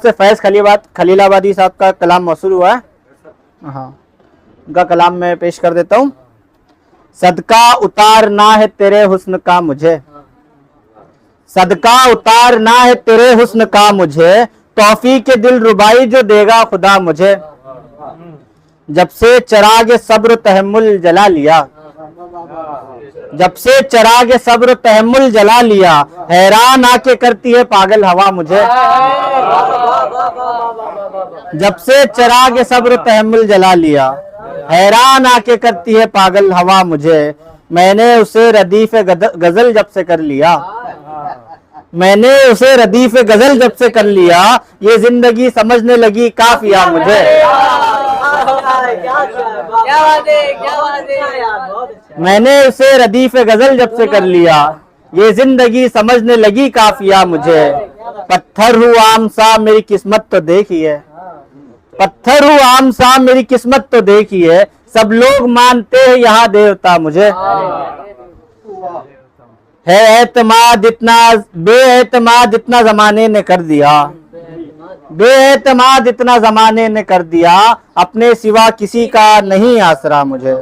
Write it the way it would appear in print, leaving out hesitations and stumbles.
से फैज खलीलाबादी साहब का कलाम मौसूल हुआ है। हाँ, उनका कलाम मैं पेश कर देता हूँ। सदका उतारना है तेरे हुस्न का मुझे, सदका उतारना है तेरे हुस्न का मुझे, तौफीक के दिल रुबाई जो देगा खुदा मुझे। जब से चिराग सब्र तहम्मुल जला लिया, जब से चिराग सब्र तहम्मुल जला लिया, हैरान आके करती है पागल हवा मुझे। जब से चिराग सब्र तहम्मुल जला लिया, हैरान आके करती है पागल हवा मुझे। मैंने उसे रदीफ गजल जब से कर लिया, मैंने उसे रदीफ गजल जब से कर लिया, ये जिंदगी समझने लगी काफिया मुझे। मैंने उसे रदीफ गजल जब से कर लिया, ये जिंदगी समझने लगी काफिया मुझे। पत्थर हूँ आम सा मेरी किस्मत तो देखिए, पत्थर हूँ आम सा मेरी किस्मत तो देखिए, सब लोग मानते हैं यहाँ देवता मुझे। है एतमाद इतना बेएतमाद इतना जमाने ने कर दिया, बेएतमाद इतना जमाने ने कर दिया, अपने सिवा किसी का नहीं आसरा मुझे।